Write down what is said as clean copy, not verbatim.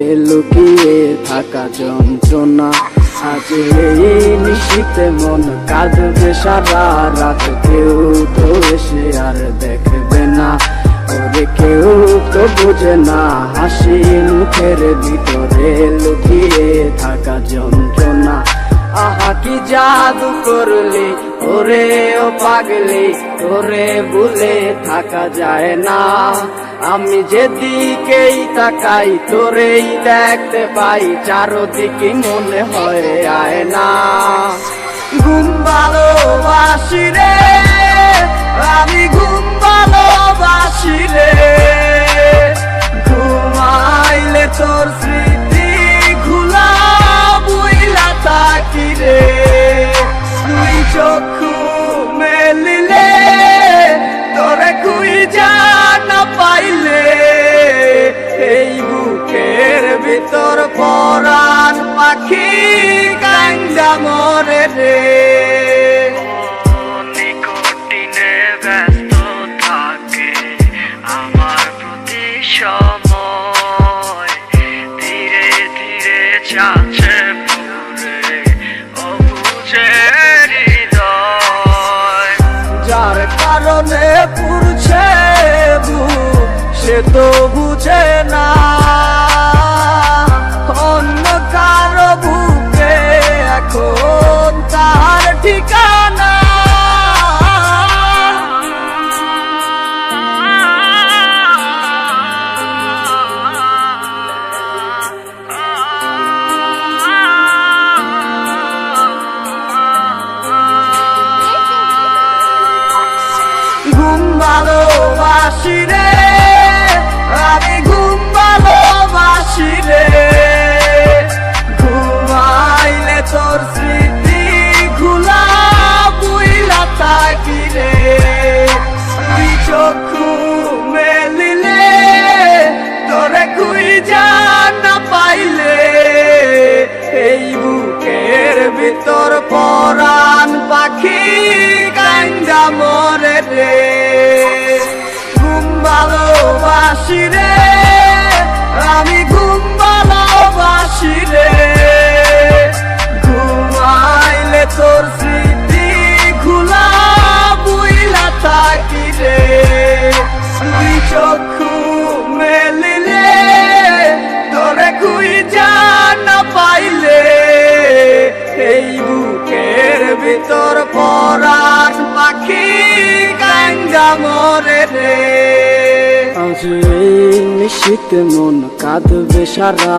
লুকিয়ে থাকা যন্ত্রণা আজ এই নিশীথে মন কাঁদবে সারা রাত। কেউ তো এসে আর দেখবে না, ওরে কেউ তো বুঝে না হাসি মুখের ভিতরে লুকিয়ে থাকা যন্ত্রণা। আহা কি জাদু করলি ওরে ও পাগলি, তোরে ভুলে থাকা যায় না। আমি যেদিকেই তাকাই তোরেই দেখতে পাই, চারদিকে মনে হয় আয় না। ঘুম ভালোবাসি রে আমি, ঘুম ভালোবাসি রে, ঘুমাইলে তোর স্মৃতি ঘুলা বুইলা থাকি রে। তুই চক্ষু মেলিলে তোরে খুঁজা না পাইলে, এই বুকের ভিতর পরাণ পাখি কান্দা মরে রে। নিকটিনে ব্যস্ত থাকে আমার প্রতি সময়, ধীরে ধীরে চাচ্ছে পুরে অবুঝে হৃদয়। যার কারণে পুরছে বুক সে তো বুঝে না, অন্য কারো বুকে এখন তার ঠিকানা। ঘুম ভালোবাসি রে আমি, ঘুম ভালোবাসি রে, ঘুমাইলে তোর স্মৃতি ঘুলা বুইলা থাকি রে। তুই চক্ষু মেলিলে তোরে খুঁজা না পাইলে, এই বুকের ভিতর পরাণ পাখি কান্দা মরে রে। ঘুম ভালোবাসি রে আমি, ঘুম ভালোবাসি রে, ঘুমাইলে তোর স্মৃতি ঘুলা বুইলা থাকি রে। তুই চক্ষু মেলিলে তোরে খুঁজা না পাইলে, এই বুকের ভিতর পরাণ পাখি কান্দা মরে রে। আজ এই নিশীথে মন কাঁদবে সারা